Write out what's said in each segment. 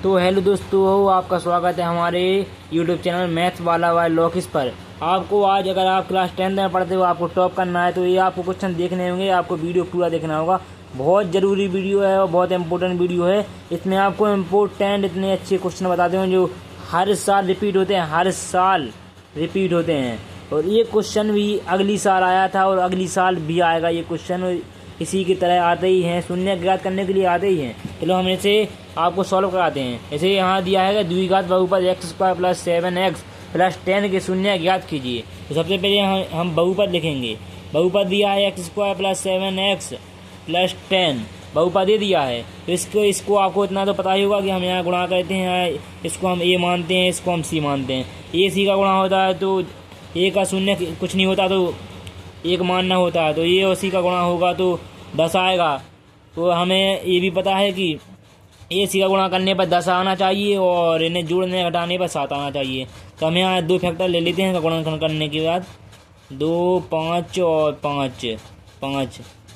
तो हेलो दोस्तों, आपका स्वागत है हमारे यूट्यूब चैनल मैथ्स वाला वाई लॉकिस पर। आपको आज अगर आप क्लास 10 में पढ़ते हो, आपको टॉप करना है तो ये आपको क्वेश्चन देखने होंगे। आपको वीडियो पूरा देखना होगा। बहुत ज़रूरी वीडियो है और बहुत इंपॉर्टेंट वीडियो है। इसमें आपको इम्पोर्टेंट इतने अच्छे क्वेश्चन बताते हैं जो हर साल रिपीट होते हैं, हर साल रिपीट होते हैं। और ये क्वेश्चन भी अगली साल आया था और अगली साल भी आएगा ये क्वेश्चन। इसी की तरह आते ही हैं, शून्य ज्ञात करने के लिए आते ही हैं। चलो हम इसे आपको सॉल्व कराते हैं। जैसे यहाँ दिया है द्विघात बहुपद x² + 7x + 10 के शून्य ज्ञात कीजिए। तो सबसे पहले हम बहुपद लिखेंगे। बहुपद दिया है x² + 7x + 10, बहुपद दे दिया है। तो इसको आपको इतना तो पता ही होगा कि हम यहाँ गुणा करते हैं। इसको हम a मानते हैं, इसको हम c मानते हैं। a c का गुणा होता है तो a का शून्य कुछ नहीं होता तो 1 मानना होता है। तो ये और सी का गुणा होगा तो 10 आएगा। तो हमें ये भी पता है कि ए सी का गुणा करने पर 10 आना चाहिए और इन्हें जोड़ने घटाने पर 7 आना चाहिए। तो हम यहाँ 2 फैक्टर ले लेते हैं गुणा करने के बाद। 2, 5 और 5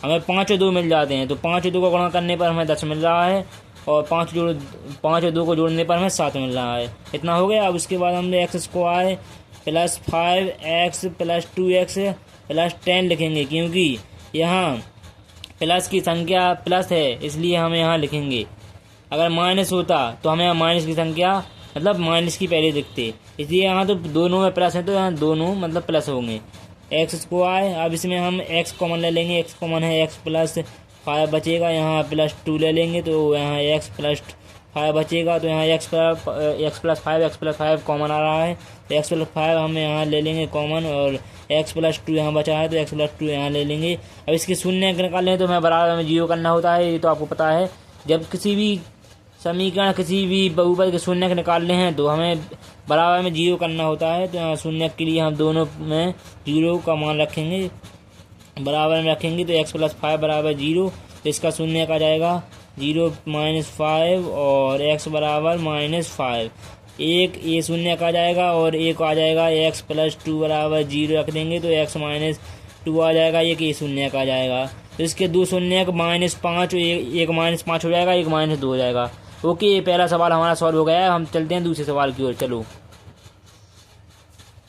हमें 5 और 2 मिल जाते हैं। तो 5 और 2 को गुणा करने पर हमें 10 मिल रहा है और 5 और 2 को जोड़ने पर हमें 7 मिल रहा है। इतना हो गया। अब उसके बाद हमने x² + 5x + 2x + 10 लिखेंगे, क्योंकि यहाँ प्लस की संख्या प्लस है इसलिए हम यहाँ लिखेंगे। अगर माइनस होता तो हमें माइनस की संख्या मतलब माइनस की पहले दिखते, इसलिए यहाँ तो दोनों में प्लस है तो यहाँ दोनों मतलब प्लस होंगे। x²। अब इसमें हम x कॉमन ले लेंगे। x कॉमन है, x + 5 बचेगा। यहाँ +2 ले लेंगे तो यहाँ x + 5 बचेगा। तो यहाँ x + 5 कॉमन आ रहा है तो x + 5 हम यहाँ ले लेंगे कॉमन और x + 2 यहाँ बचा है तो x + 2 यहाँ ले लेंगे। अब इसके शून्य निकालने तो हमें बराबर में 0 करना होता है। ये तो आपको पता है। जब किसी भी समीकरण किसी भी बहुपद के शून्य निकालने हैं तो हमें बराबर में 0 करना होता है। तो यहाँ शून्य के लिए हम दोनों में 0 का मान रखेंगे, बराबर में रखेंगे। तो x + 5 = 0। तो इसका शून्य का जाएगा 0 - 5 और x = -5। एक ये शून्य का जाएगा और एक आ जाएगा x + 2 = 0 रख देंगे तो x - 2 आ जाएगा। एक ये शून्य का जाएगा। तो इसके 2 शून्य -5 एक -5 हो जाएगा, एक -2 हो जाएगा। ओके, ये पहला सवाल हमारा सॉल्व हो गया है। हम चलते हैं दूसरे सवाल की ओर। चलो,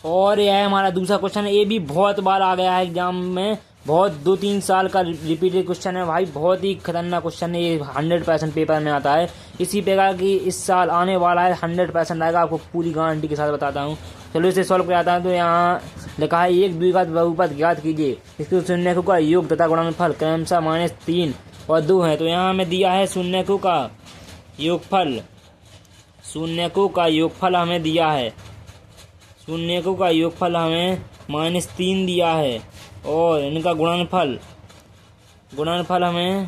और यह है हमारा दूसरा क्वेश्चन। ये भी बहुत बार आ गया है एग्जाम में, बहुत 2-3 साल का रिपीटेड क्वेश्चन है भाई। बहुत ही खतरनाक क्वेश्चन है ये, 100% पेपर में आता है। इसी प्रकार की इस साल आने वाला है, 100% आएगा, आपको पूरी गारंटी के साथ बताता हूँ। चलो इसे सॉल्व कराता हूँ। तो यहाँ लिखा है एक द्विघात बहुपद ज्ञात कीजिए, इसके शून्यकों का योग तथा गुणनफल क्रमशः -3 और 2 है। तो यहाँ हमें दिया है शून्यकों का योगफल। शून्यकों का योगफल हमें दिया है, शून्यकों का योगफल हमें -3 दिया है और इनका गुणनफल हमें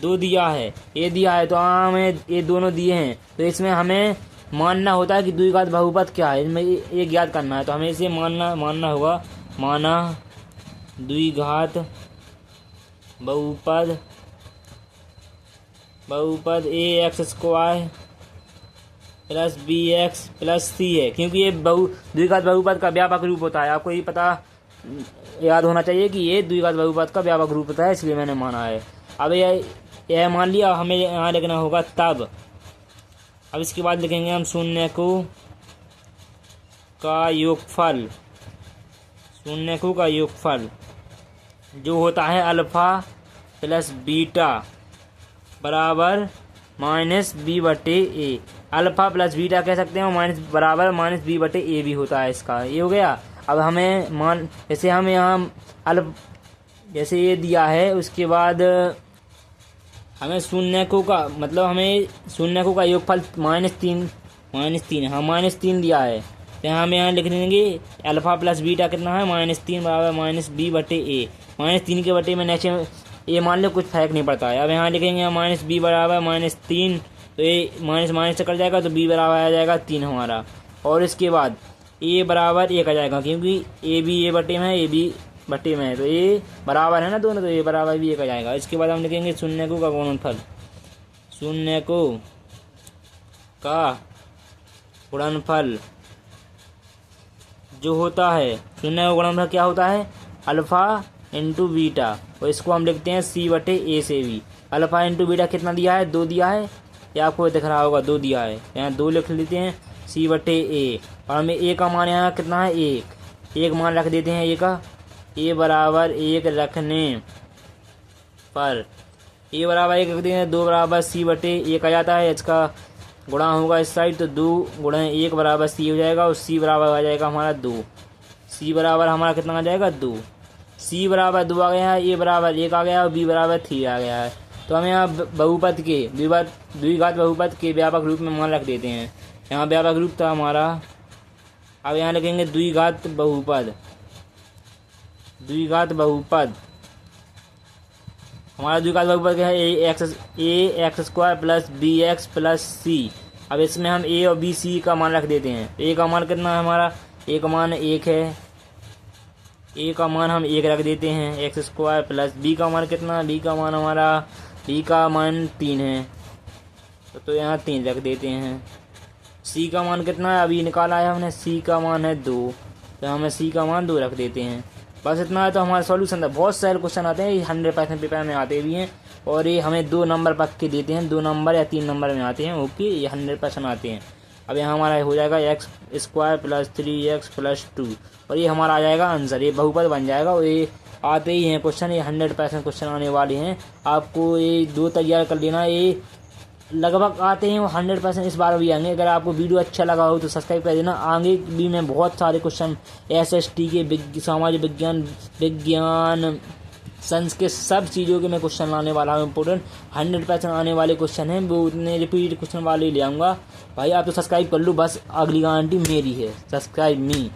2 दिया है, ये दिया है। तो हमें ये दोनों दिए हैं तो इसमें हमें मानना होता है कि द्विघात बहुपद क्या है, इसमें ये ज्ञात करना है। तो हमें इसे मानना होगा। माना द्विघात बहुपद ax² + bx + c है, क्योंकि ये द्विघात बहुपद का व्यापक रूप होता है। आपको ये पता याद होना चाहिए कि ये द्विघात बहुपद का व्यापक रूप होता है, इसलिए मैंने माना है। अब यह मान लिया। हमें यहाँ लिखना होगा तब। अब इसके बाद लिखेंगे हम शून्यकों का योगफल। शून्यकों का योगफल जो होता है अल्फा + बीटा बराबर -b/a। अल्फा + बीटा कह सकते हैं, बराबर -b/a भी होता है इसका। ये हो गया। अब हमें जैसे हम यहाँ जैसे ये दिया है, उसके बाद हमें शून्यकों का मतलब हमें शून्यकों का योगफल -3 हाँ -3 दिया है। तो हम यहाँ लिख देंगे अल्फा + बीटा कितना है, -3 बराबर -b/a। -3 के बटे में नीचे ये मान लो कुछ फर्क नहीं पड़ता है। अब यहाँ लिखेंगे -b बराबर -3, तो ये माइनस से कट जाएगा तो b बराबर आ जाएगा 3 हमारा। और इसके बाद a बराबर 1 आ जाएगा, क्योंकि a भी a बटे में है, a भी बटे में है, तो ये बराबर है ना दोनों, तो ये बराबर भी 1 आ जाएगा। इसके बाद हम लिखेंगे शून्यकों का गुणनफल। शून्यकों का गुणनफल जो होता है, शून्य का गुणनफल क्या होता है, अल्फा इंटू बीटा, और इसको हम लिखते हैं c/a से भी। अल्फा इंटू बीटा कितना दिया है, 2 दिया है, ये आपको दिख रहा होगा 2 दिया है, यहाँ 2 लिख लेते हैं c/a। और हमें a का मान यहाँ कितना है 1 मान रख देते हैं a का। a बराबर 1 रखने पर a बराबर 1 रख देते हैं, 2 बराबर c/1 आ जाता है। इसका गुणा होगा इस साइड तो 2 गुणा 1 बराबर c हो जाएगा और c बराबर आ जाएगा हमारा 2। c बराबर हमारा कितना आ जाएगा 2। c बराबर 2 आ गया है, a बराबर 1 आ गया है और b बराबर 3 आ गया है। तो हमें यहाँ बहुपद के द्विघात बहुपद के व्यापक रूप में मान रख देते हैं। यहाँ व्यापक रूप था हमारा, अब यहाँ लिखेंगे द्विघात बहुपद। हमारा द्विघात बहुपद क्या है ax² plus bx plus c। अब इसमें हम a और b c का मान रख देते हैं। a का मान कितना है हमारा, a का मान 1 है, a का मान हम 1 रख देते हैं x² प्लस b का मान कितना, b का मान हमारा 3 है तो यहाँ 3 रख देते हैं। c का मान कितना है अभी निकाला है हमने, c का मान है 2 तो हमें c का मान 2 रख देते हैं। बस इतना है तो हमारा सॉल्यूशन था। बहुत सारे क्वेश्चन आते हैं, ये 100% पेपर में आते भी हैं और ये हमें 2 नंबर पक्के देते हैं, 2 नंबर या 3 नंबर में आते हैं। ओके, ये 100% आते हैं। अब यहाँ हमारा हो जाएगा x² प्लस 3x प्लस 2 और ये हमारा आ जाएगा आंसर, ये बहुपद बन जाएगा। और ये आते ही हैं क्वेश्चन, ये 100% क्वेश्चन आने वाले हैं। आपको ये 2 तैयार कर लेना, ये लगभग आते हैं वो 100% इस बार भी आएंगे। अगर आपको वीडियो अच्छा लगा हो तो सब्सक्राइब कर देना। आगे भी मैं बहुत सारे क्वेश्चन SST के, सामाजिक विज्ञान साइंस के सब चीज़ों के मैं क्वेश्चन लाने वाला हूँ। इम्पोर्टेंट 100% आने वाले क्वेश्चन हैं, वो उतने रिपीट क्वेश्चन वाले ले आऊँगा। भाई आप तो सब्सक्राइब कर लो, बस अगली गारंटी मेरी है, सब्सक्राइब मी।